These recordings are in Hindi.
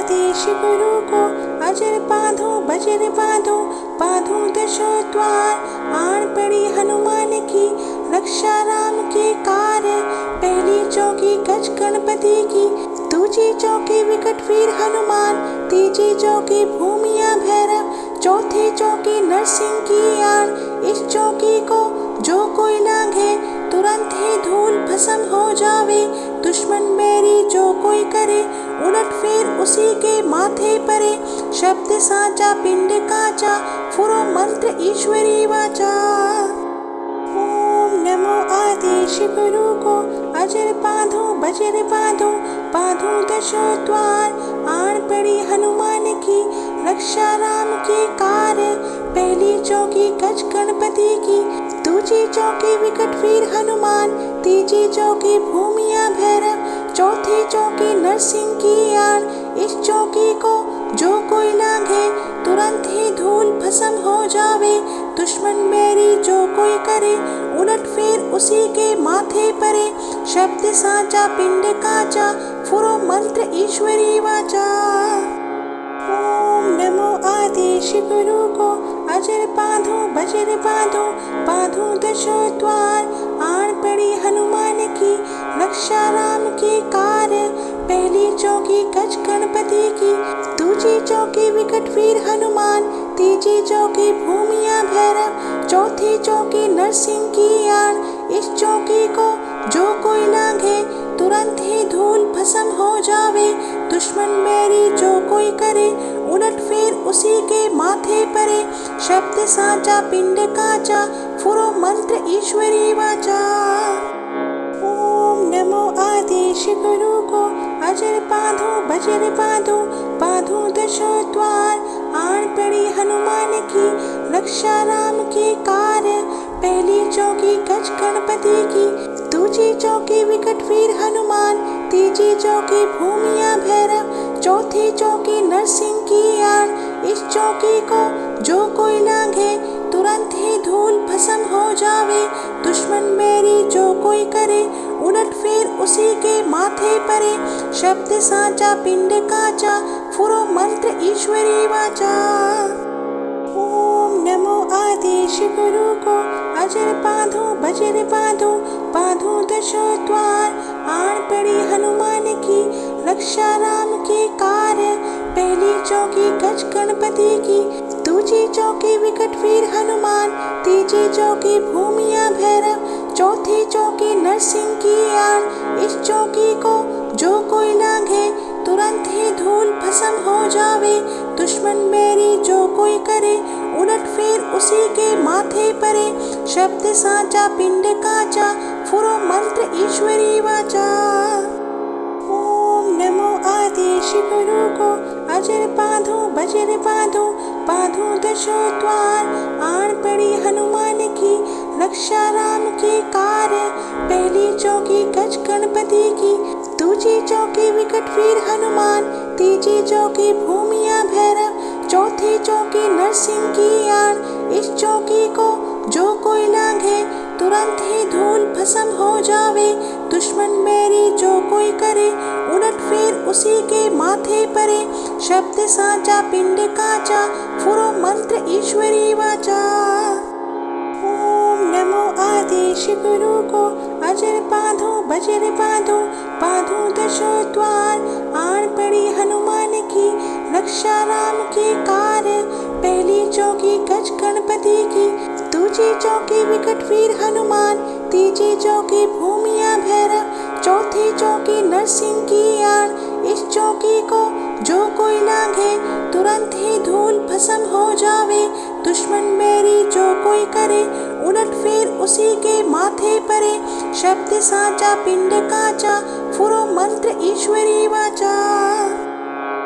आदेश गुरु को अजर बांधो बजर बांधो बांधो दशो द्वार आन पड़ी हनुमान की रक्षा राम के कार्य। पहली चौकी गज गणपति की, दूसरी चौकी विकट वीर हनुमान, तीसरी चौकी भूमिया भैरव, चौथी चौकी नरसिंह की आन। इस चौकी को जो कोई लांघे तुरंत ही धूल भस्म हो जावे। दुश्मन मेरी जो कोई करे उलट फेर उसी के माथे परे। शब्द साचा पिंड काचा फुरो मंत्र ईश्वरी वाचा। ओम नमो आदेश गुरु को अजर बांधो बजर बांधो बांधो दशो द्वार आन पड़ी हनुमान की रक्षा राम के कार्य। पहली चौकी गज गणपति की, दूसरी चौकी विकट वीर हनुमान, तीसरी चौकी भूमिया भैरव, चौथी चौकी नरसिंह की आन। इस चौकी को जो कोई लांघे तुरंत ही धूल भस्म हो जावे। दुश्मन मेरी जो कोई करे उलट फेर उसी के माथे परे। शब्द साचा पिंड काचा फुरो मंत्र ईश्वरी वाचा। ओम नमो आदेश गुरु को अजर बांधो बजर बांधो बांधो दशो द्वार आन पड़ी हनुमान की रक्षा राम के कार्य। पहली चौकी गज गणपति की, दूसरी चौकी विकट वीर हनुमान, तीसरी चौकी भूमिया भैरव, चौथी चौकी नरसिंह की आन। इस चौकी को जो कोई लांघे तुरंत ही धूल भस्म हो जावे। दुश्मन मेरी जो कोई करे उलट फेर उसी के माथे परे। शब्द साचा पिंड काचा फुरो मंत्र ईश्वरी वाचा। ओम नमो आदेश गुरु को अजर बांधो बजर बांधो बांधो दशो द्वार आन पड़ी हनुमान की रक्षा राम के कार्य। पहली चौकी गज गणपति की, दूसरी चौकी विकट वीर हनुमान, तीसरी चौकी भूमिया भैरव, चौथी चौकी नरसिंह की आन। इस चौकी को जो कोई लांघे तुरंत ही धूल भस्म हो जावे। दुश्मन मेरी जो कोई करे उलट फेर उसी के माथे परे। शब्द साचा पिंड काचा फुरो मंत्र ईश्वरी वाचा। ओम नमो आदेश गुरु को अजर बांधो बजर बांधो बांधो दशो द्वार आन पड़ी हनुमान की रक्षा राम के कार्य। पहली चौकी गज गणपति की, दूसरी चौकी विकट वीर हनुमान, तीसरी चौकी भूमिया भैरव, चौथी चौकी नरसिंह की आन। इस चौकी को जो कोई लांघे तुरंत ही धूल भस्म हो जावे। दुश्मन मेरी जो कोई करे उलट फेर उसी के माथे परे। शब्द साचा पिंड काचा फुरो मंत्र ईश्वरी वाचा। ओम नमो आदेश गुरु को अजर बांधो बजर बांधो बांधो दशो द्वार आन पड़ी हनुमान की रक्षा राम के कार्य। पहली चौकी गज गणपति की, दूसरी चौकी विकट वीर हनुमान, तीसरी चौकी भूमिया भैरव, चौथी चौकी नरसिंह की आन। इस चौकी को जो कोई लांघे तुरंत ही धूल भस्म हो जावे। दुश्मन मेरी जो कोई करे उलट फेर उसी के माथे परे। शब्द साचा पिंड काचा फुरो मंत्र ईश्वरी वाचा। ओम नमो आदेश गुरु को अजर बांधो बजर बांधो बांधो दशो द्वार आन पड़ी हनुमान की रक्षा राम के कार्य। पहली चौकी गज गणपति की, दूसरी चौकी विकट वीर हनुमान, तीसरी चौकी भूमिया भैरव, चौथी चौकी नरसिंह की आन। इस चौकी को जो कोई लांघे तुरंत ही धूल भस्म हो जावे। दुश्मन मेरी जो कोई करे उलट फेर उसी के माथे परे। शब्द साचा पिंड काचा फुरो मंत्र ईश्वरी वाचा।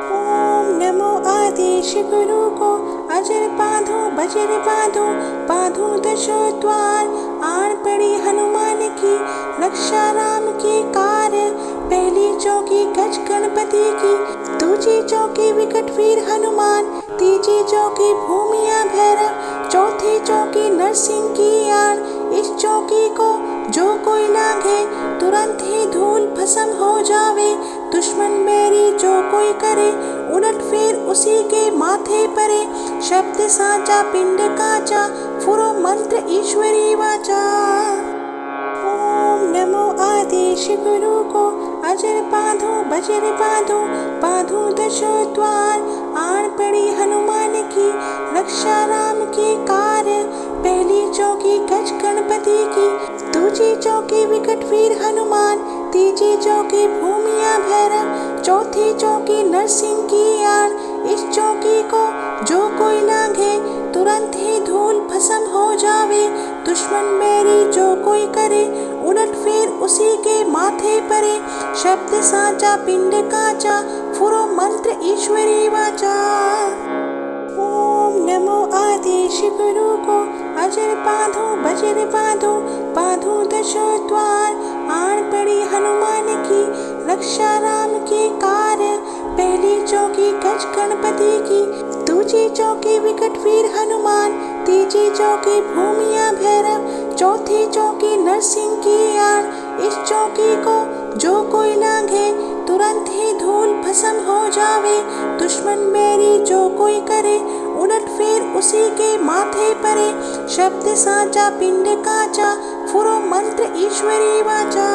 ओम नमो आदेश गुरु को अजर बांधो बजर बांधो बांधो दशो द्वार आन पड़ी हनुमान की रक्षा राम के कार्य। पहली चौकी गज गणपति की, दूसरी चौकी विकट वीर हनुमान, तीसरी चौकी भूमिया भैरव, चौथी चौकी नरसिंह की आन। इस चौकी को जो कोई लांघे तुरंत ही धूल भस्म हो जावे। दुश्मन मेरी जो कोई करे उसी के माथे परे, शब्द साचा पिंड काचा, फुरो मंत्र ईश्वरी वाचा। ओम नमो आदेश गुरु को, अजर पाधो बजर पाधो, पाधो दशो द्वार, आन पड़ी हनुमान की, रक्षा राम के कार्य। पहली चौकी गज गणपति की, दूसरी चौकी विकट वीर हनुमान, तीसरी चौकी भूमिया भैरव, चौथी चौकी नरसिंह की आड़। इस चौकी को जो कोई लांघे, तुरंत ही धूल भस्म हो जावे। दुश्मन मेरी जो कोई करे, उलट फेर उसी के माथे परे, शब्द साचा पिंड काचा, फुरो मंत्र ईश्वरी वाचा। ओम नमो आदेश गुरु को, अजर पाधो बजर पाधो, पाधो दशो द्वार, आन पड़ी हनुमान की, रक्षा राम के कार्य। पहली चौकी गज गणपति की, दूसरी चौकी विकट वीर हनुमान, तीसरी चौकी भूमिया भैरव, चौथी चौकी नरसिंह की आड़। इस चौकी को जो कोई लांघे, तुरंत ही धूल भस्म हो जावे। दुश्मन मेरी जो कोई करे, उलट फेर उसी के माथे परे, शब्द साचा पिंड काचा, फुरो मंत्र ईश्वरी वाचा।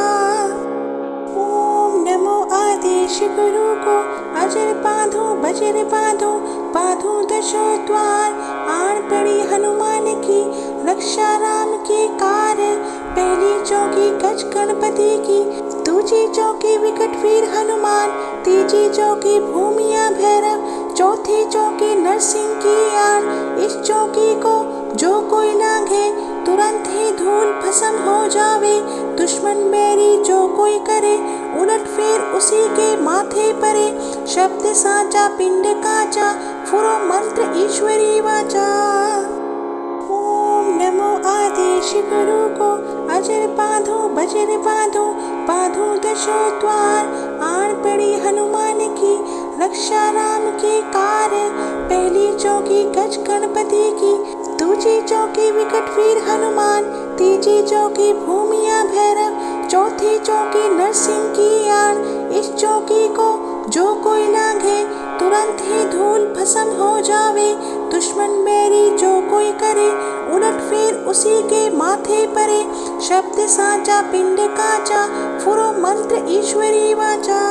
ओम नमो आदेश गुरु को, अजर पाधो बजर पाधो, पाधो दशो द्वार, आन पड़ी हनुमान की, रक्षा राम के कार्य। पहली चौकी गज गणपति की, दूसरी चौकी विकट वीर हनुमान, तीसरी चौकी भूमिया भैरव, चौथी चौकी नरसिंह की आड़। इस चौकी को जो कोई लांघे, तुरंत ही धूल भस्म हो जावे। दुश्मन मेरी जो कोई करे, उलट फेर उसी के माथे परे, शब्द साचा पिंड काचा, फुरो मंत्र ईश्वरी वाचा। ओम नमो आदेश गुरु को, अजर पाधो बजर पाधो, पाधो दशो द्वार, आन पड़ी हनुमान की, रक्षा राम के कार्य। पहली चौकी गज गणपति की, दूसरी चौकी विकट वीर हनुमान, तीसरी चौकी भूमिया भैरव, चौथी चौकी नरसिंह की आड़। इस चौकी को जो कोई लांघे, तुरंत ही धूल भस्म हो जावे। दुश्मन मेरी जो कोई करे, उलट फेर उसी के माथे परे, शब्द साचा पिंड काचा, फुरो मंत्र ईश्वरी वाचा।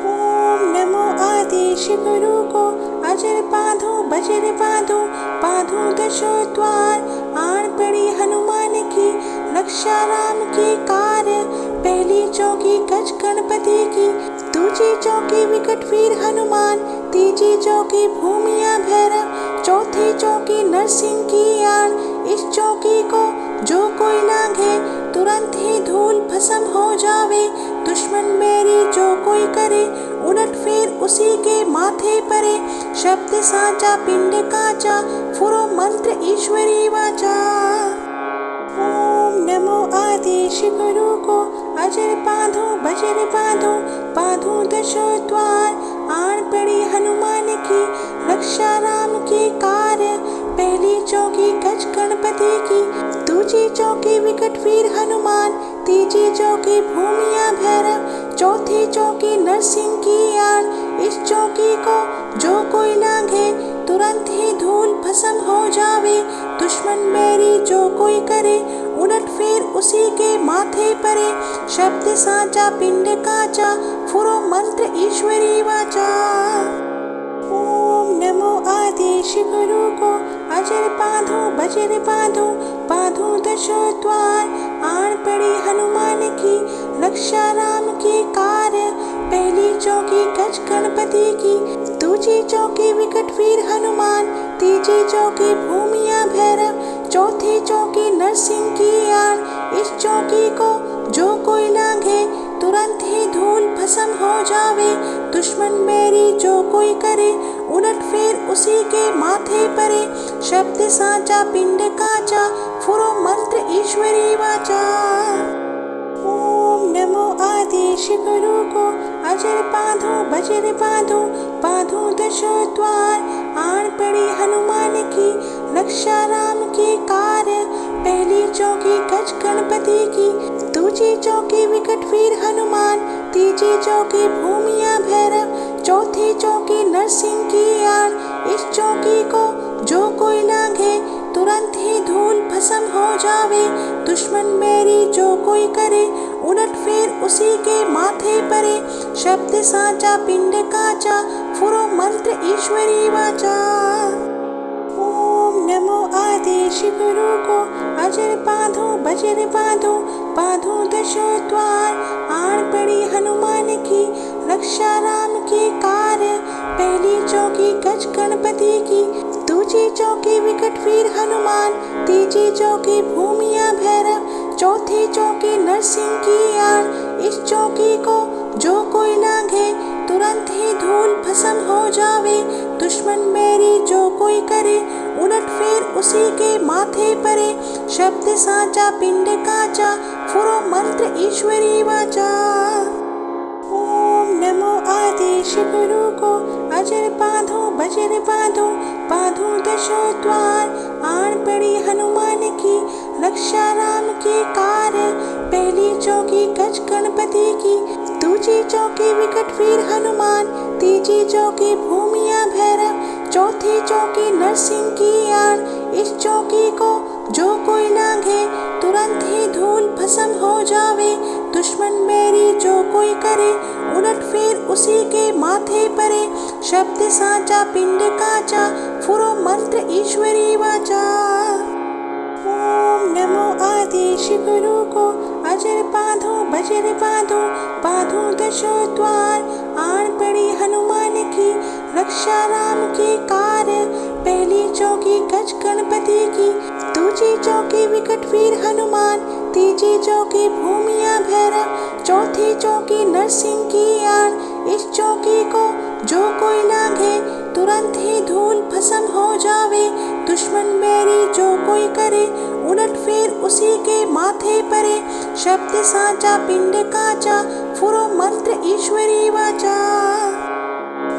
ओम नमो आदेश गुरु को, अजर पाधो बजर पाधो, पाधो दशो द्वार, आन पड़ी हनुमान की, रक्षा राम के कार्य। पहली चौकी गज गणपति की, दूसरी चौकी विकट वीर हनुमान, तीसरी चौकी भूमिया भैरव, चौथी चौकी नरसिंह की आड़। इस चौकी को जो कोई लांघे, तुरंत ही धूल भस्म हो जावे। दुश्मन मेरी जो कोई करे, उलट फेर उसी के माथे परे, शब्द साचा पिंड काचा, फुरो मंत्र ईश्वरी वाचा। ओम नमो आदेश गुरु को, अजर पाधो बजर पाधो, पाधो दशो द्वार, आन पड़ी हनुमान की, रक्षा राम के कार्य। पहली चौकी गज गणपति की, दूसरी चौकी विकट वीर हनुमान, तीसरी चौकी भूमिया भैरव, चौथी चौकी नरसिंह की आड़। इस चौकी को जो कोई लांघे, तुरंत ही धूल भस्म हो जावे। दुश्मन मेरी जो कोई करे, उलट फेर उसी के माथे परे, शब्द साचा पिंड काचा, फुरो मंत्र ईश्वरी वाचा। ओम नमो आदेश गुरु को, अजर पाधो बजर पाधो, पाधो दशो द्वार, आन पड़ी हनुमान की, रक्षा राम के कार्य। पहली चौकी गज गणपति की, दूसरी चौकी विकट वीर हनुमान, तीसरी चौकी भूमिया भैरव, चौथी चौकी नरसिंह की आड़। इस चौकी को जो कोई लांघे, तुरंत ही धूल भस्म हो जावे। दुश्मन मेरी जो कोई करे, उलट फेर उसी के माथे परे, शब्द साचा पिंड काचा, फुरो मंत्र ईश्वरी वाचा। ओम नमो आदेश गुरु को, अजर पाधो बजर पाधो, पाधो दशो द्वार, आन पड़ी हनुमान की, रक्षा राम के कार्य। पहली चौकी गज गणपति की, दूसरी चौकी विकट वीर हनुमान, तीसरी चौकी भूमिया भैरव, चौथी चौकी नरसिंह की आड़, इस चौकी को जो कोई लांघे तुरंत ही धूल भस्म हो जावे। दुश्मन मेरी जो कोई करे उलट फेर उसी के माथे परे। शब्द साचा पिंड काचा फुरो मंत्र ईश्वरी वाचा। ओम नमो आदेश गुरु को अजर बांधो बजर बांधो, बांधो दशो द्वार। आड़ पड़ी हनुमान की रक्षा राम के कार्य। पहली चौकी गज गणपति की, दूसरी चौकी विकट वीर हनुमान, तीसरी चौकी भूमिया भैरव, चौथी चौकी नरसिंह की आड़। इस चौकी को जो कोई लांघे तुरंत ही धूल भस्म हो जावे। दुश्मन मेरी जो कोई करे उलट फेर उसी के माथे परे। शब्द साचा पिंड काचा फुरो मंत्र ईश्वरी वाचा। ओम नमो आदेश गुरु को अजर बांधो बजर बांधो, बांधो दशो द्वार। आड़ पड़ी हनुमान की रक्षा राम के कार्य। पहली चौकी गज गणपति की, दूसरी चौकी विकट वीर हनुमान, तीसरी चौकी भूमिया भैरव, चौथी चौकी नरसिंह की आड़। इस चौकी को जो कोई लांघे तुरंत ही धूल भस्म हो जावे। दुश्मन मेरी जो कोई करे उलट फेर उसी के माथे परे। शब्द साचा पिंड काचा फुरो मंत्र ईश्वरी वाचा। ओम नमो आदेश गुरु को अजर बांधो बजर बांधो, बांधो दशो द्वार। आड़ पड़ी हनुमान की रक्षा राम के कार्य। पहली चौकी गज गणपति की, दूसरी चौकी विकट वीर हनुमान, तीसरी चौकी भूमिया भैरव, चौथी चौकी नरसिंह की आड़। इस चौकी को जो कोई लांघे तुरंत ही धूल भस्म हो जावे। दुश्मन मेरी जो कोई करे उलट फेर उसी के माथे परे। शब्द साचा पिंड काचा फुरो मंत्र ईश्वरी वाचा।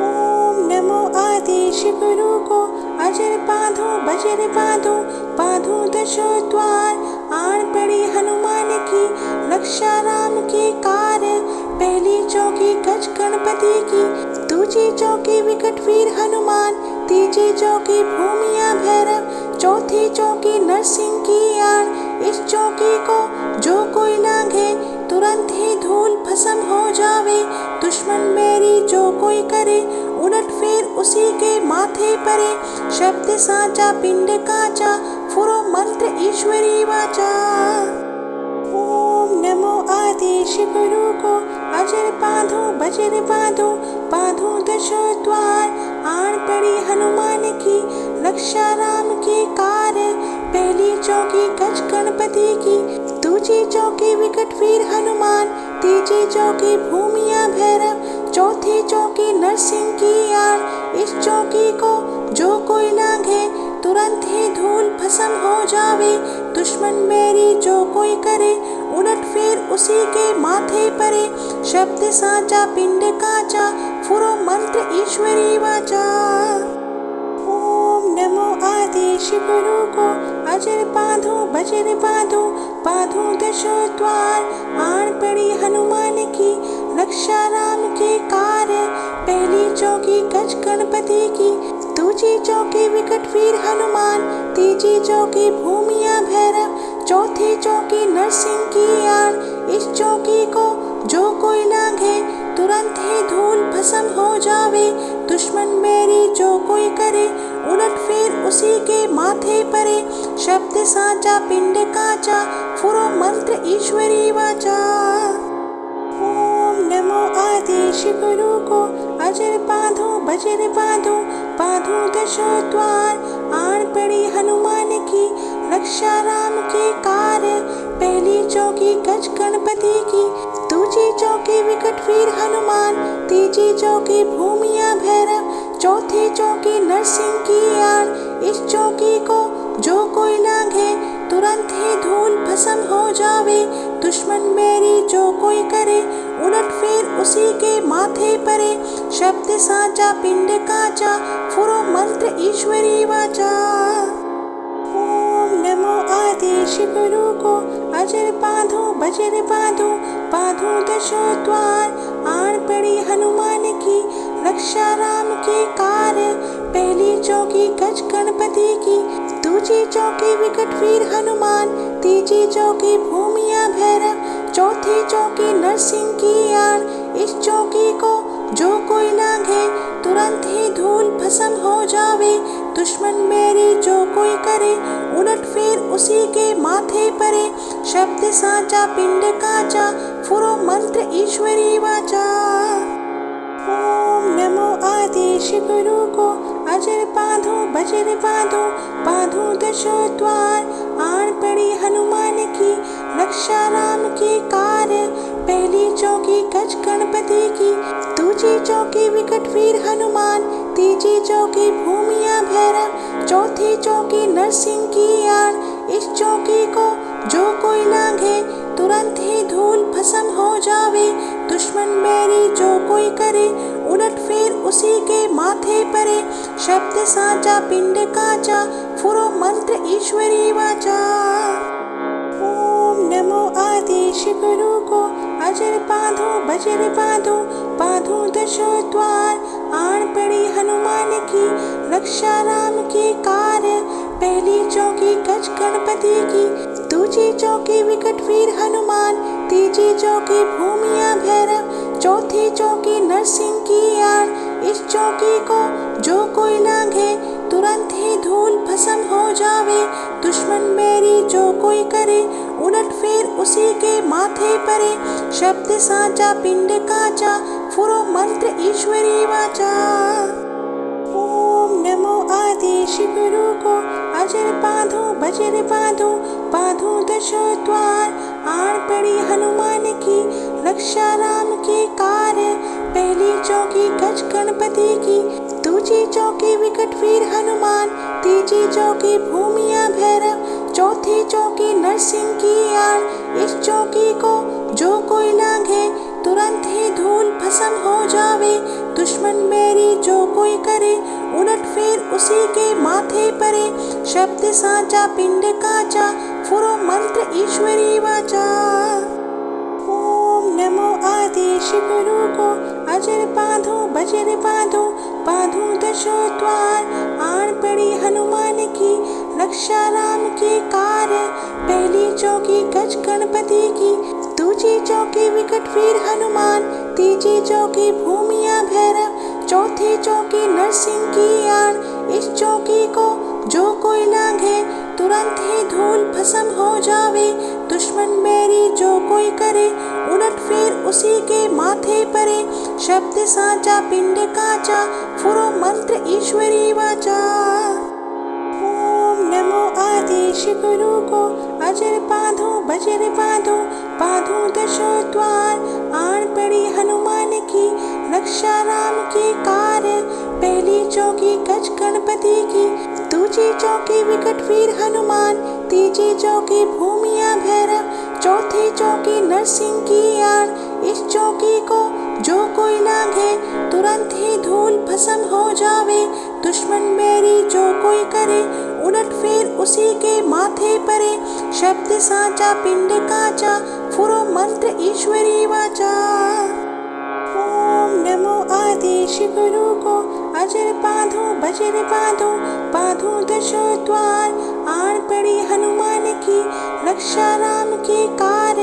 ओम नमो आदेश गुरु को अजर बांधो बजर बांधो, बांधो दशो द्वार। आड़ पड़ी हनुमान की रक्षा राम के कार्य। पहली चौकी गज गणपति की, दूसरी चौकी विकट वीर हनुमान, तीसरी चौकी भूमिया भैरव, चौथी चौकी नरसिंह की आड़। इस चौकी को जो कोई लांघे तुरंत ही धूल भस्म हो जावे। दुश्मन मेरी जो कोई करे उलट फेर उसी के माथे परे। शब्द साचा पिंड काचा फुरो मंत्र ईश्वरी वाचा। ओम नमो आदेश गुरु को अजर बांधो बजर बांधो, बांधो दशो द्वार। आड़ पड़ी हनुमान की रक्षा राम के कार्य। पहली चौकी गज गणपति की, दूसरी चौकी विकट वीर हनुमान, तीसरी चौकी भूमिया भैरव, चौथी चौकी नरसिंह की आड़। इस चौकी को जो कोई लांघे तुरंत ही धूल भस्म हो जावे। दुश्मन मेरी जो कोई करे उलट फेर उसी के माथे परे। शब्द साचा पिंड काचा फुरो मंत्र ईश्वरी वाचा। ओम नमो आदेश गुरु को अजर बांधो बजर बांधो, बांधो दशो द्वार। आड़ पड़ी हनुमान की रक्षा राम के कार्य। पहली चौकी गज गणपति की, दूसरी चौकी विकट वीर हनुमान, तीसरी चौकी भूमिया भैरव, चौथी चौकी नरसिंह की आड़। इस चौकी को जो कोई लांघे तुरंत ही धूल भस्म हो जावे। दुश्मन मेरी जो कोई करे उलट फेर उसी के माथे परे। शब्द साचा पिंड काचा फुरो मंत्र ईश्वरी वाचा। ओम नमो आदेश गुरु को अजर बांधो बजर बांधो, बांधो दशो द्वार। आड़ पड़ी हनुमान की रक्षा राम के कार्य। पहली चौकी गज गणपति की, दूसरी चौकी विकट वीर हनुमान, तीसरी चौकी भूमिया भैरव, चौथी चौकी नरसिंह की आड़। इस चौकी को जो कोई लांघे तुरंत ही धूल भस्म हो जावे। दुश्मन मेरी जो कोई करे उलट फेर उसी के माथे परे। शब्द साचा पिंड काचा फुरो मंत्र ईश्वरी वाचा। ओम नमो आदेश गुरु को अजर बांधो बजर बांधो, बांधो दशो द्वार। आड़ पड़ी हनुमान की रक्षा चौकी गज गणपति की, दूजी चौकी विकट वीर हनुमान, तीजी चौकी भूमिया भैरव, चौथी चौकी नरसिंह की आन। इस चौकी को जो कोई लांघे तुरंत ही धूल भस्म हो जावे, दुश्मन मेरी जो कोई करे उलट फेर उसी के माथे परे। शब्द साचा पिंड काचा, फुरो मंत्र ईश्वरी वाचा। ओम नमो आदेश गुरु को, अजर बांधो बजर बांधो, बांधो दशो द्वार। आन पड़ी हनुमान की, रक्षा राम की कार। पहली चौकी गज गणपति की, दूजी चौकी विकट वीर हनुमान, तीजी चौकी भूमिया भैरव, चौथी चौकी नरसिंह की आन। इस चौकी को जो कोई लांघे तुरंत ही धूल भस्म हो जावे, दुश्मन मेरी जो कोई करे उलट फेर उसी के माथे परे। शब्द साचा पिंड काचा, फुरो मंत्र ईश्वरी वाचा। ओम नमो आदेश गुरु को, अजर बांधो बजर बांधो, बांधो दशो द्वार। आन पड़ी हनुमान की, रक्षा राम की कार। पहली चौकी गज गणपति की, दूजी चौकी विकट वीर हनुमान, तीजी चौकी भूमिया भैरव, चौथी चौकी नरसिंह की आन। इस चौकी को जो कोई लांघे तुरंत ही धूल भस्म हो जावे, दुश्मन मेरी जो कोई करे उलट फेर उसी के माथे परे। शब्द साचा पिंड काचा, फुरो मंत्र ईश्वरी वाचा। ओम नमो आदेश गुरु को, अजर बांधो बजर बांधो, बांधो दशो द्वार। आन पड़ी हनुमान की, रक्षा राम की कार। पहली चौकी गज गणपति की, दूजी चौकी विकट वीर हनुमान, तीजी चौकी भूमिया भैरव, चौथी चौकी नरसिंह की आन। इस चौकी को जो कोई लांघे तुरंत ही धूल भस्म हो जावे, दुश्मन मेरी जो कोई करे उलट फेर उसी के माथे परे। शब्द साचा पिंड काचा, फुरो मंत्र ईश्वरी वाचा। ओम नमो आदेश गुरु को, अजर बांधो बजर बांधो, बांधो दशो द्वार। आन पड़ी हनुमान की, रक्षा राम की कार। पहली चौकी गज गणपति की, दूजी चौकी विकट वीर हनुमान, तीजी चौकी भूमिया भैरव, चौथी चौकी नरसिंह की आन। इस चौकी को जो कोई लांघे तुरंत ही धूल भस्म हो जावे, दुश्मन मेरी जो कोई करे उलट फेर उसी के माथे परे। शब्द साचा पिंड काचा, फुरो मंत्र ईश्वरी वाचा। ओम नमो आदेश गुरु को, अजर बांधो बजर बांधो, बांधो दशो द्वार। आन पड़ी हनुमान की, रक्षा राम की कार। पहली चौकी गज गणपति की, दूजी चौकी विकट वीर हनुमान, तीजी चौकी भूमिया भैरव, चौथी चौकी नरसिंह की आन। इस चौकी को जो कोई लांघे तुरंत ही धूल भस्म हो जावे, दुश्मन मेरी जो कोई करे उलट फेर उसी के माथे परे। शब्द साचा पिंड काचा, फुरो मंत्र ईश्वरी वाचा। ओम नमो आदेश गुरु को, अजर बांधो बजर बांधो, बांधो दशो द्वार। आन पड़ी हनुमान की, रक्षा राम की कार।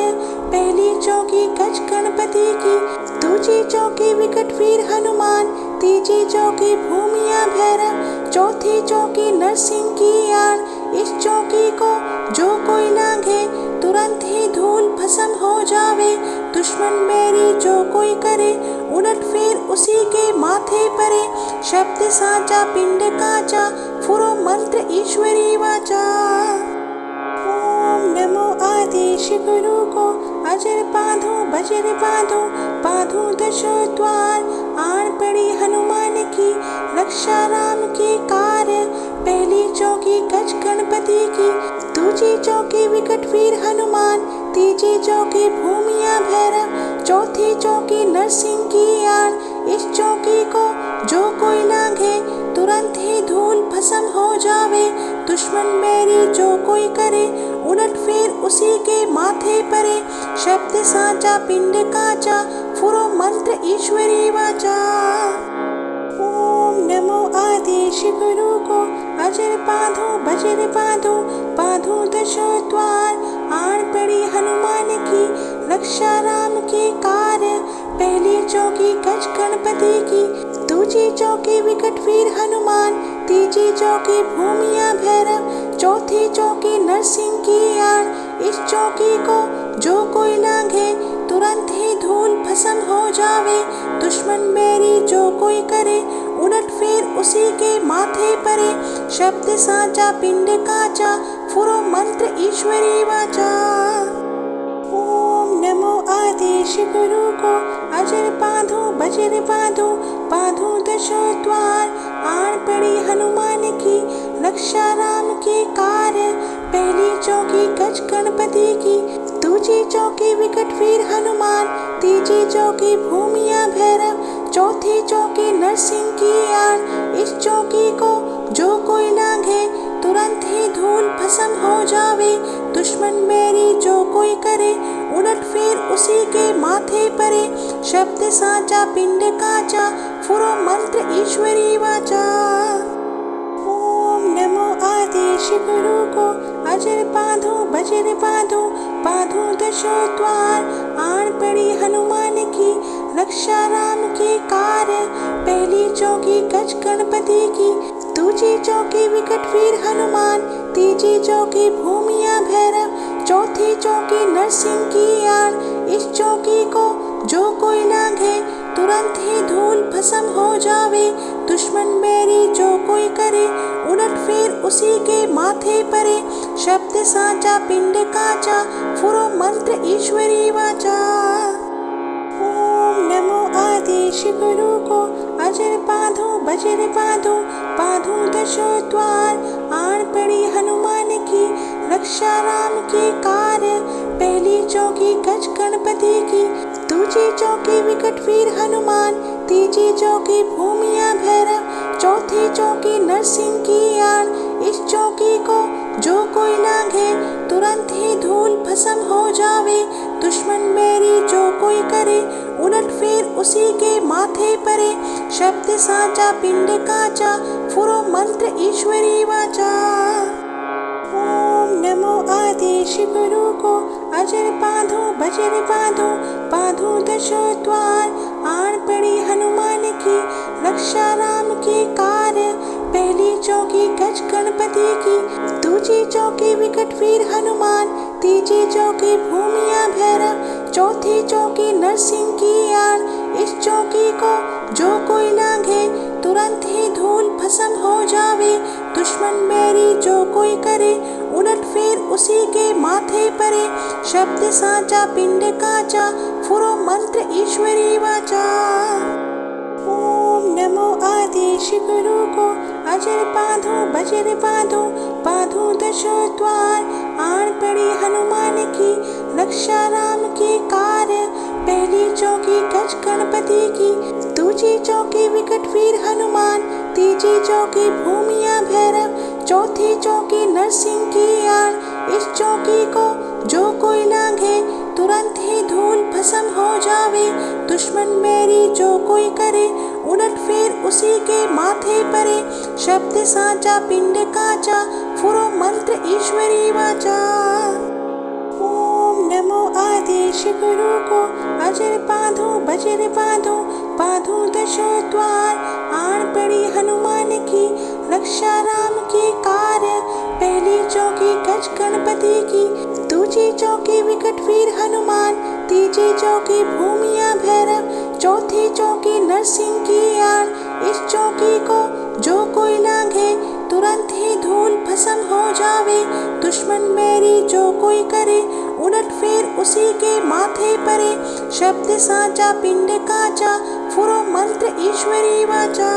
पहली चौकी गज गणपति की, दूजी चौकी विकट वीर हनुमान, तीजी चौकी भूमिया भैरव, चौथी चौकी नरसिंह की आन। इस चौकी को जो कोई लांघे तुरंत ही धूल भस्म हो जावे, दुश्मन मेरी जो कोई करे उलट फेर उसी के माथे परे। शब्द साचा पिंड काचा, फुरो मंत्र ईश्वरी वाचा। ओम नमो आदेश गुरु को, अजर बांधो बजर बांधो, बांधो दशो द्वार। आन पड़ी हनुमान की, रक्षा राम की कार। पहली चौकी गज गणपति की, दूजी चौकी विकट वीर हनुमान, तीजी चौकी भूमिया भैरव, चौथी चौकी नरसिंह की आन। इस चौकी को जो कोई लांघे तुरंत ही धूल भस्म हो जावे, दुश्मन मेरी जो कोई करे उलट फेर उसी के माथे परे। शब्द साचा पिंड काचा, फुरो मंत्र ईश्वरी वाचा। ओम नमो आदेश गुरु बांधो बजर बांधो, बांधो दशो द्वार, आन पड़ी हनुमान की, रक्षा राम के कार्य। पहली चौकी गज गणपति की, दूसरी चौकी विकट वीर हनुमान, तीसरी चौकी भूमिया भैरव, चौथी चौकी नरसिंह की आन। इस चौकी को जो कोई लांघे तुरंत ही धूल भस्म हो जावे। दुश्मन मेरी जो कोई करे उलट फेर उसी के माथे परे। शब्द साचा पिंड काचा, फुरो मंत्र ईश्वरी वाचा। ओम नमो आदेश गुरु को, अजर बांधो बजर बांधो, बांधो दशो द्वार, आन पड़ी हनुमान की, रक्षा राम के कार्य। पहली चौकी गज गणपति की, दूसरी चौकी विकट वीर हनुमान, तीसरी चौकी भूमिया भैरव, चौथी चौकी नरसिंह की आन। इस चौकी को जो कोई लांघे तुरंत ही धूल भस्म हो जावे। दुश्मन मेरी जो कोई करे उलट फेर उसी के माथे परे। शब्द साचा पिंड काचा, फुरो मंत्र ईश्वरी वाचा। ओम नमो आदेश गुरु को, अजर बांधो बजर बांधो, बांधो दशो द्वार, आन पड़ी हनुमान की, रक्षा राम के कार्य। पहली चौकी गज गणपति की, दूसरी चौकी विकट वीर हनुमान, तीसरी चौकी भूमिया भैरव, चौथी चौकी नरसिंह की आन। इस चौकी को जो कोई लांघे तुरंत ही धूल भस्म हो जावे। दुश्मन मेरी जो कोई करे उलट फेर उसी के माथे परे। शब्द साचा पिंड काचा, फुरो मंत्र ईश्वरी वाचा। ओम नमो आदेश गुरु को, अजर बांधो बजर बांधो, बांधो दशो द्वार, आन पड़ी हनुमान की, रक्षा राम के कार्य। पहली चौकी गज गणपति की, दूसरी चौकी विकट वीर हनुमान, तीसरी चौकी भूमिया भैरव, चौथी चौकी नरसिंह की आन। इस चौकी को जो कोई लांघे तुरंत ही धूल भस्म हो जावे। दुश्मन मेरी जो कोई करे उलट फेर उसी के माथे परे। शब्द साचा पिंड काचा, फुरो मंत्र ईश्वरी वाचा। ओम नमो आदेश गुरु को, अजर बांधो बजर बांधो, बांधो दशो द्वार, आन पड़ी हनुमान की, रक्षा राम के कार्य। पहली चौकी गज गणपति की, दूसरी चौकी विकट वीर हनुमान, तीसरी चौकी भूमिया भैरव, चौथी चौकी नरसिंह की आन। इस चौकी को जो कोई लांघे तुरंत ही धूल भस्म हो जावे। दुश्मन मेरी जो कोई करे उलट फेर उसी के माथे परे। शब्द साचा पिंड काचा, फुरो मंत्र ईश्वरी वाचा। ओम नमो आदेश गुरु को, अजर बांधो बजर बांधो, बांधो दशो द्वार, आन पड़ी हनुमान की, रक्षा राम के कार्य। पहली चौकी गज गणपति की, दूसरी चौकी विकट वीर हनुमान, तीसरी चौकी भूमिया भैरव, चौथी चौकी नरसिंह की आन। इस चौकी को जो कोई लांघे तुरंत ही धूल भस्म हो जावे। दुश्मन मेरी जो कोई करे उलट फेर उसी के माथे परे। शब्द साचा पिंड काचा, फुरो मंत्र ईश्वरी वाचा। ओम नमो आदेश गुरु को, अजर बांधो बजर बांधो, बांधो दशो द्वार, आन पड़ी हनुमान की, रक्षा राम के कार्य। पहली चौकी गज गणपति की, दूसरी चौकी विकट वीर हनुमान, तीसरी चौकी भूमिया भैरव, चौथी चौकी नरसिंह की आन। इस चौकी को जो कोई लांघे तुरंत ही धूल भस्म हो जावे। दुश्मन मेरी जो कोई करे उलट फेर उसी के माथे परे। शब्द साचा पिंड काचा, फुरो मंत्र ईश्वरी वाचा।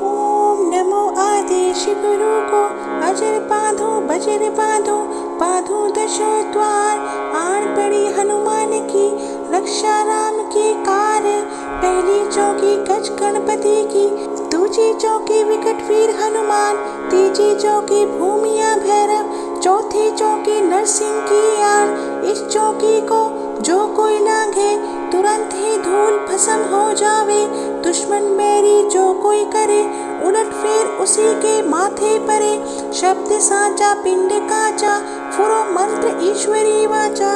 ओम नमो आदेश गुरु को, अजर बांधो बजर बांधो, बांधो दशो द्वार, आन पड़ी हनुमान की, रक्षा राम के कार्य। पहली चौकी गज गणपति की, दूसरी चौकी विकट वीर हनुमान, तीसरी चौकी भूमिया भैरव, चौथी चौकी नरसिंह की आन। इस चौकी को जो कोई लांघे तुरंत ही धूल भस्म हो जावे। दुश्मन मेरी जो कोई करे उलट फेर उसी के माथे परे, शब्द साचा पिंड काचा, फुरो मंत्र ईश्वरी वाचा।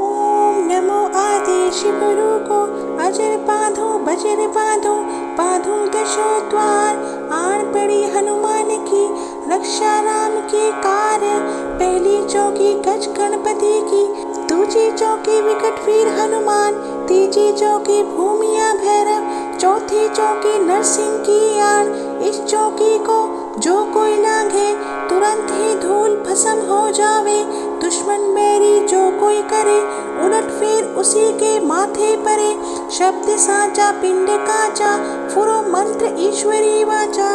ओम नमो आदेश गुरु को, अजर बांधो बजर बांधो, बांधो दशो द्वार, आन पड़ी हनुमान की, रक्षा राम के कार्य। पहली चौकी गज गणपति की, दूसरी चौकी विकट वीर हनुमान, तीसरी चौकी भूमिया भैरव, चौथी चौकी नरसिंह की आन। इस चौकी को जो कोई लांघे, तुरंत ही धूल भस्म हो जावे। दुश्मन मेरी जो कोई करे, उलट फेर उसी के माथे परे, शब्द साचा पिंड काचा, फुरो मंत्र ईश्वरी वाचा।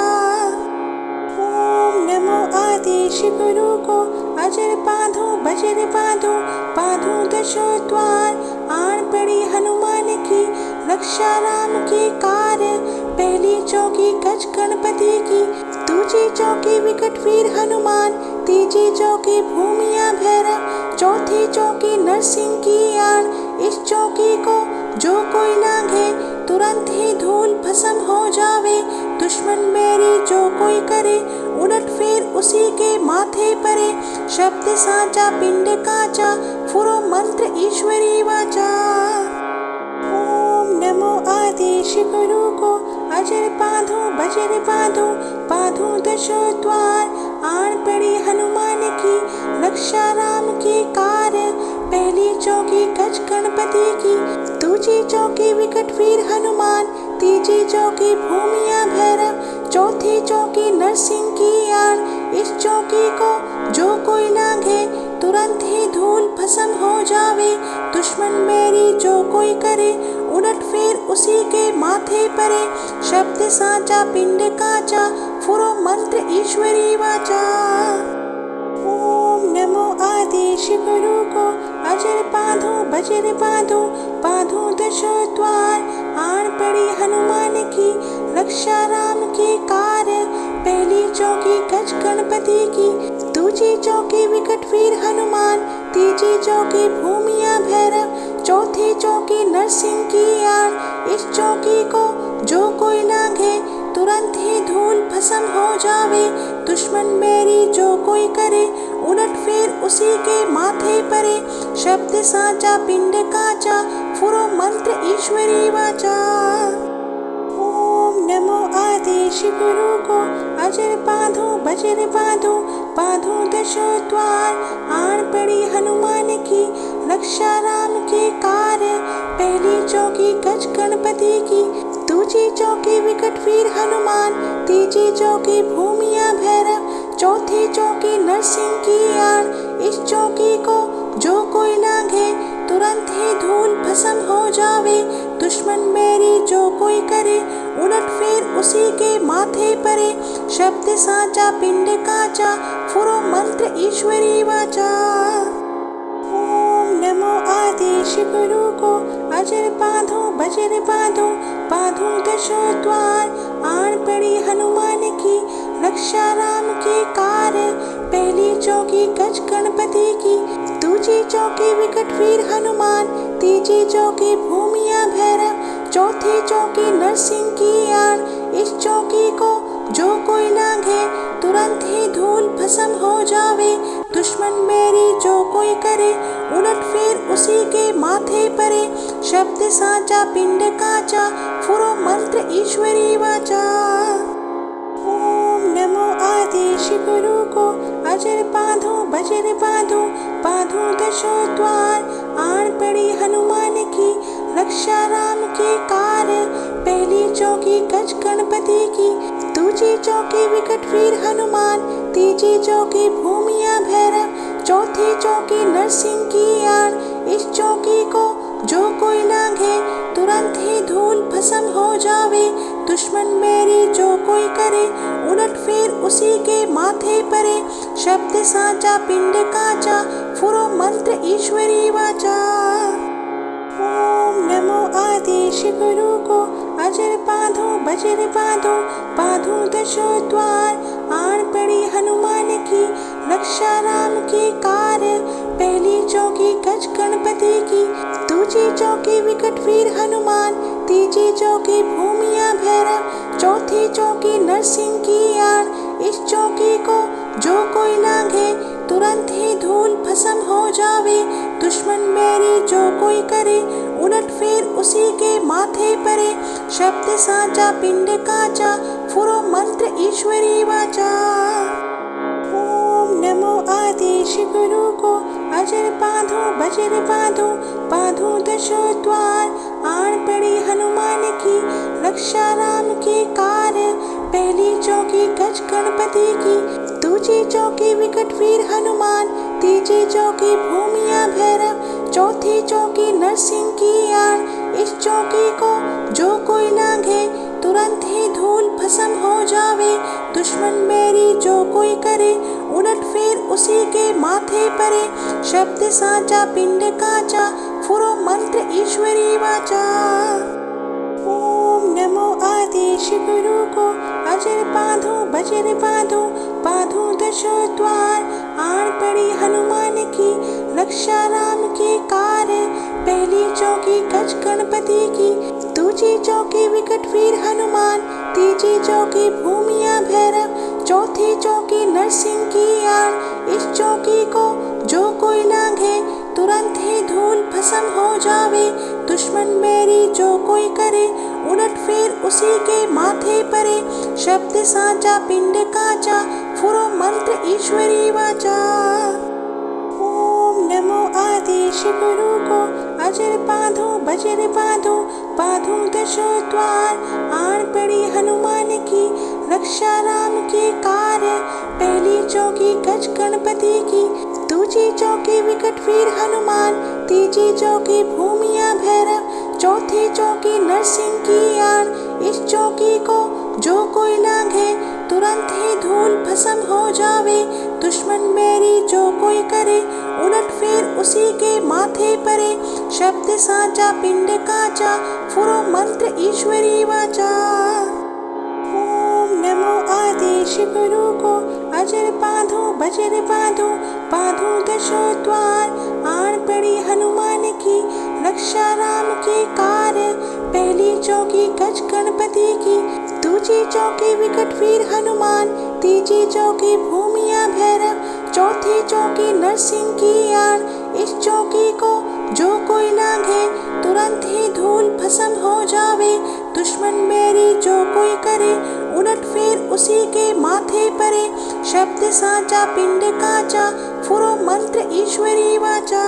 ओम नमो आदेश गुरु को, अजर बांधो बजर बांधो, बांधो दशो द्वार, आन पड़ी हनुमान की, रक्षा राम के कार्य। पहली चौकी गज गणपति की, दूसरी चौकी विकट वीर हनुमान, तीसरी चौकी भूमिया भैरव, चौथी चौकी नरसिंह की आन। इस चौकी को जो कोई लांघे, तुरंत ही धूल भस्म हो जावे। दुश्मन मेरी जो कोई करे, उलट फेर उसी के माथे परे, शब्द साचा पिंड काचा, फुरो मंत्र ईश्वरी वाचा। ओम नमो आदेश गुरु को, अजर बांधो बजर बांधो, बांधो दशो द्वार, आन पड़ी हनुमान की, रक्षा राम के कार्य। पहली चौकी गज गणपति की, दूसरी चौकी विकट वीर हनुमान, तीसरी चौकी भूमिया भैरव, चौथी चौकी नरसिंह की आन। इस चौकी को जो कोई लांघे, तुरंत ही धूल भस्म हो जावे। दुश्मन मेरी जो कोई करे, उलट फेर उसी के माथे परे, शब्द साचा पिंड काचा, फुरो मंत्र ईश्वरी वाचा। ओम नमो आदेश गुरु को, अजर बांधो बजर बांधो, बांधो दशो द्वार, आन पड़ी हनुमान की, रक्षा राम के कार्य। पहली चौकी गज गणपति की, दूसरी चौकी विकट वीर हनुमान, तीसरी चौकी भूमिया भैरव, चौथी चौकी नरसिंह की आन। इस चौकी को जो कोई लांघे, तुरंत ही धूल भस्म हो जावे। दुश्मन मेरी जो कोई करे, उलट फेर उसी के माथे परे, शब्द साचा पिंड काचा, फुरो मंत्र ईश्वरी वाचा। ओम नमो आदेश गुरु को, अजर बांधो बजर बांधो, बांधो दशो द्वार, आन पड़ी हनुमान की, रक्षा राम के कार्य। पहली चौकी गज गणपति की, दूसरी चौकी विकट वीर हनुमान, तीसरी चौकी भूमिया भैरव, चौथी चौकी नरसिंह की आन। इस चौकी को जो कोई लांघे, तुरंत ही धूल भस्म हो जावे। दुश्मन मेरी जो कोई करे, उलट फेर उसी के माथे परे, शब्द साचा पिंड काचा, फुरो मंत्र ईश्वरी वाचा। ओम नमो आदेश गुरु को, अजर बांधो बजर बांधो, बांधो दशो द्वार, आन पड़ी हनुमान की, रक्षा राम के कार्य। पहली चौकी गज गणपति की, दूसरी चौकी विकट वीर हनुमान, तीसरी चौकी भूमिया भैरव, चौथी चौकी नरसिंह की आन। इस चौकी को जो कोई लांघे, तुरंत ही धूल भस्म हो जावे। दुश्मन मेरी जो कोई करे, उलट फेर उसी के माथे परे, शब्द साचा पिंड काचा, फुरो मंत्र ईश्वरी वाचा। ओम नमो आदेश गुरु को, अजर बांधो बजर बांधो, बांधो दशो द्वार, आन पड़ी हनुमान की, रक्षा राम के कार्य। पहली चौकी गज गणपति की, दूसरी चौकी विकट वीर हनुमान, तीसरी चौकी भूमिया भैरव, चौथी चौकी नरसिंह की आन। इस चौकी को जो कोई लांघे, तुरंत ही धूल भस्म हो जावे। दुश्मन मेरी जो कोई करे, उलट फेर उसी के माथे परे, शब्द साचा पिंड काचा, फुरो मंत्र ईश्वरी वाचा। ओम नमो आदेश गुरु को, अजर बांधो बजर बांधो, बांधो दशो द्वार, आन पड़ी हनुमान की, रक्षा राम के कार्य। पहली चौकी गज गणपति की, दूसरी चौकी विकट वीर हनुमान, तीसरी चौकी भूमिया भैरव, भैरव, चौथी चौकी नरसिंह की आड़। इस चौकी को जो कोई लांघे तुरंत ही धूल भस्म हो जावे। दुश्मन बैरी जो कोई करे उलट फेर उसी के माथे परे। शब्द साचा पिंड काचा फुरो मंत्र ईश्वरी वाचा। ओम नमो आदेश गुरु को अजर बांधो बजर बांधो, बांधो दशो द्वार। आड़ पड़ी हनुमान की रक्षा राम के कार्य। पहली चौकी गज गणपति की, दूसरी चौकी विकट वीर हनुमान, तीसरी चौकी भूमिया भैरव, चौथी चौकी नरसिंह की आड़। इस चौकी को जो कोई लांघे तुरंत ही धूल भस्म हो जावे। दुश्मन बैरी जो कोई करे उलट फेर उसी के माथे परे। शब्द साचा पिंड काचा फुरो मंत्र ईश्वरी वाचा। ओम नमो आदेश गुरु को अजर बांधो बजर बांधो, बांधो दशो द्वार। आड़ पड़ी हनुमान की रक्षा राम के कार्य। पहली चौकी गज गणपति की, दूसरी चौकी विकट वीर हनुमान, तीसरी चौकी भूमिया भैरव, चौथी चौकी नरसिंह की आड़। इस चौकी को जो कोई लांघे तुरंत ही धूल भस्म हो जावे। दुश्मन बैरी जो कोई करे उलट फेर उसी के माथे परे। शब्द साचा पिंड काचा फुरो मंत्र ईश्वरी वाचा। ओम नमो आदेश गुरु को अजर बांधो बजर बांधो, बांधो दशो द्वार। आड़ पड़ी हनुमान की रक्षा राम के कार्य। पहली चौकी गज गणपति की, दूसरी चौकी विकट वीर हनुमान, तीसरी चौकी भूमिया भैरव, चौथी चौकी नरसिंह की आड़। इस चौकी को जो कोई लांघे तुरंत ही धूल भस्म हो जावे। दुश्मन बैरी जो कोई करे उलट फेर उसी के माथे परे। शब्द साचा पिंड काचा फुरो मंत्र ईश्वरी वाचा। ओम नमो आदेश गुरु को अजर बांधो बजर बांधो, बांधो दशो द्वार। आड़ पड़ी हनुमान की रक्षा राम के कार्य। पहली चौकी गज गणपति की, दूसरी चौकी विकट वीर हनुमान, तीसरी चौकी भूमिया भैरव, चौथी चौकी नरसिंह की आड़। इस चौकी को जो कोई लांघे तुरंत ही धूल भस्म हो जावे। दुश्मन बैरी जो कोई करे उलट फेर उसी के माथे परे। शब्द साचा पिंड काचा फुरो मंत्र ईश्वरी वाचा।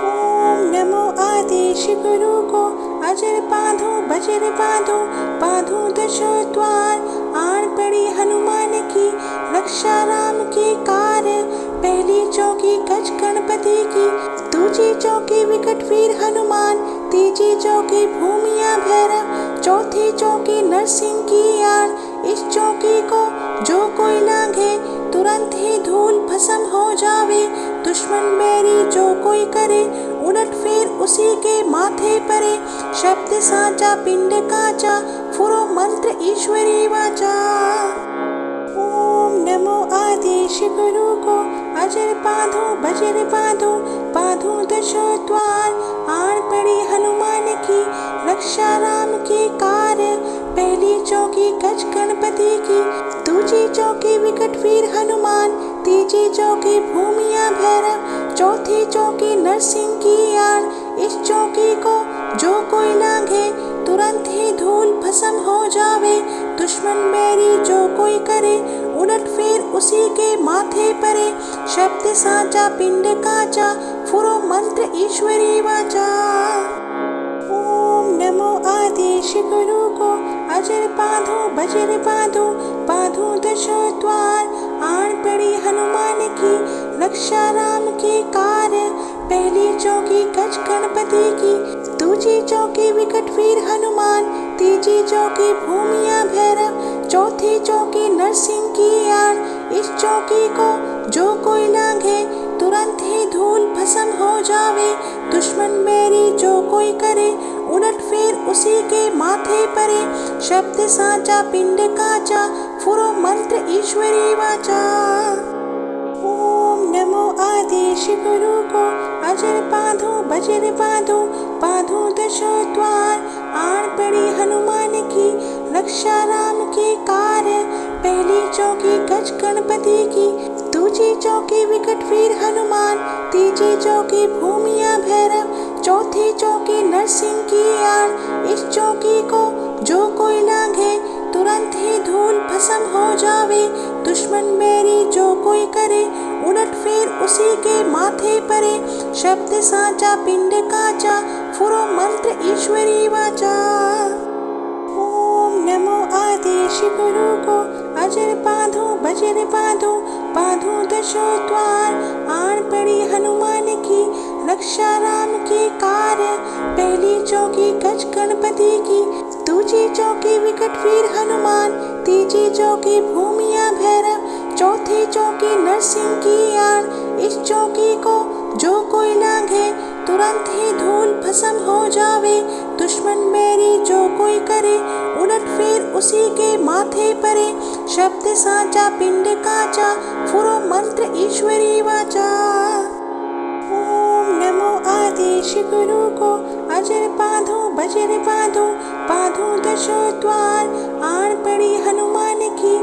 ओम नमो आदेश गुरु को अजर बांधो बजर बांधो, बांधो दशो द्वार। आड़ पड़ी हनुमान की रक्षा राम के कार्य। पहली चौकी गज गणपति की, दूसरी चौकी विकट वीर हनुमान, तीसरी चौकी भूमिया भैरव, चौथी चौकी नरसिंह की आड़। इस चौकी को जो कोई लांघे तुरंत ही धूल भस्म हो जावे। दुश्मन बैरी जो कोई करे उलट फेर उसी के माथे परे। शब्द साचा पिंड काचा फुरो मंत्र ईश्वरी वाचा। ओम नमो आदेश गुरु को अजर बांधो बजर बांधो, बांधो दशो द्वार। आड़ पड़ी हनुमान की रक्षा राम के कार्य। पहली चौकी गज गणपति की, दूसरी चौकी विकट वीर हनुमान, तीसरी चौकी भूमिया भैरव, चौथी चौकी नरसिंह की आड़। इस चौकी को जो कोई लांघे तुरंत ही धूल भस्म हो जावे। दुश्मन बैरी जो कोई करे उलट फेर उसी के माथे परे। शब्द साचा पिंड काचा फुरो मंत्र ईश्वरी वाचा। ओम नमो आदेश गुरु को अजर बांधो बजर बांधो, बांधो दशो द्वार। आड़ पड़ी हनुमान की रक्षा राम के कार्य। पहली चौकी गज गणपति की, दूसरी चौकी विकट वीर हनुमान, तीसरी चौकी भूमिया भैरव, चौथी चौकी नरसिंह की आड़। इस चौकी को जो कोई लांघे तुरंत ही धूल भस्म हो जावे। दुश्मन बैरी जो कोई करे उलट फेर उसी के माथे परे। शब्द साचा पिंड काचा फुरो मंत्र ईश्वरी वाचा। ओम नमो आदेश गुरु को अजर बांधो बजर बांधो, बांधो दशो द्वार। आड़ पड़ी हनुमान की रक्षा राम की कार्य। पहली चौकी गज गणपति की, दूसरी चौकी विकट वीर हनुमान, तीसरी चौकी भूमिया भैरव, चौथी चौकी नरसिंह की आड़। इस चौकी को जो कोई लांघे तुरंत ही धूल भस्म हो जावे। दुश्मन मेरी जो कोई करे उलट फेर उसी के माथे परे। शब्द साचा पिंड काचा, फुरो मंत्र ईश्वरी वाचा। ओम नमो आदेश गुरु को, अजर बांधो बजर बांधो, बांधो दशो द्वार। आड़ पड़ी हनुमान की, रक्षा राम की कार्य। पहली चौकी गज गणपति की, दूसरी चौकी विकट वीर हनुमान, तीसरी चौकी भूमिया भैरव, चौथी चौकी नरसिंह की आड़। इस चौकी को जो कोई लांघे तुरंत ही धूल भस्म हो जावे। दुश्मन मेरी जो कोई करे उलट फेर उसी के माथे परे। शब्द साचा पिंड काचा, फुरो मंत्र ईश्वरी वाचा। ओम नमो आदेश गुरु को, अजर बांधो बजर बांधो, बांधो दशो द्वार। आड़ पड़ी हनुमान की,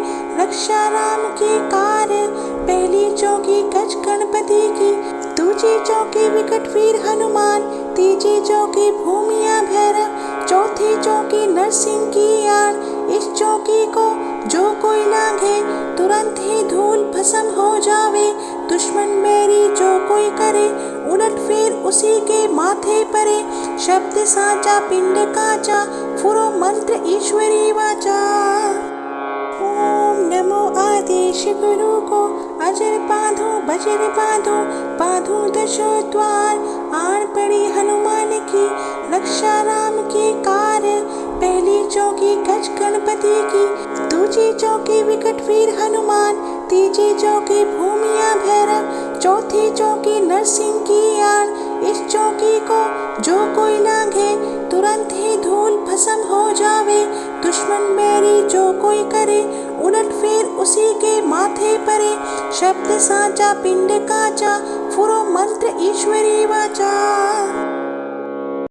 रक्षा राम की कार्य। पहली चौकी गज गणपति की, दूसरी चौकी विकट वीर हनुमान, तीसरी चौकी भूमिया भैरव, चौथी चौकी नरसिंह की आड़। इस चौकी को जो कोई लांघे तुरंत ही धूल भस्म हो जावे। दुश्मन मेरी जो कोई करे उलट फेर उसी के माथे परे। शब्द साचा पिंड काचा, फुरो मंत्र ईश्वरी वाचा। ओम नमो आदेश गुरु को, अजर बांधो बजर बांधो, बांधो दशो द्वार। आड़ पड़ी हनुमान की, रक्षा राम की कार्य। पहली चौकी गज गणपति की, दूसरी चौकी विकट वीर हनुमान, तीसरी चौकी भूमिया भैरव, चौथी चौकी नरसिंह की आड़। इस चौकी को जो कोई लांघे तुरंत ही धूल भस्म हो जावे। दुश्मन मेरी जो कोई करे उलट फेर उसी के माथे परे। शब्द साचा पिंड काचा, फुरो मंत्र ईश्वरी वाचा।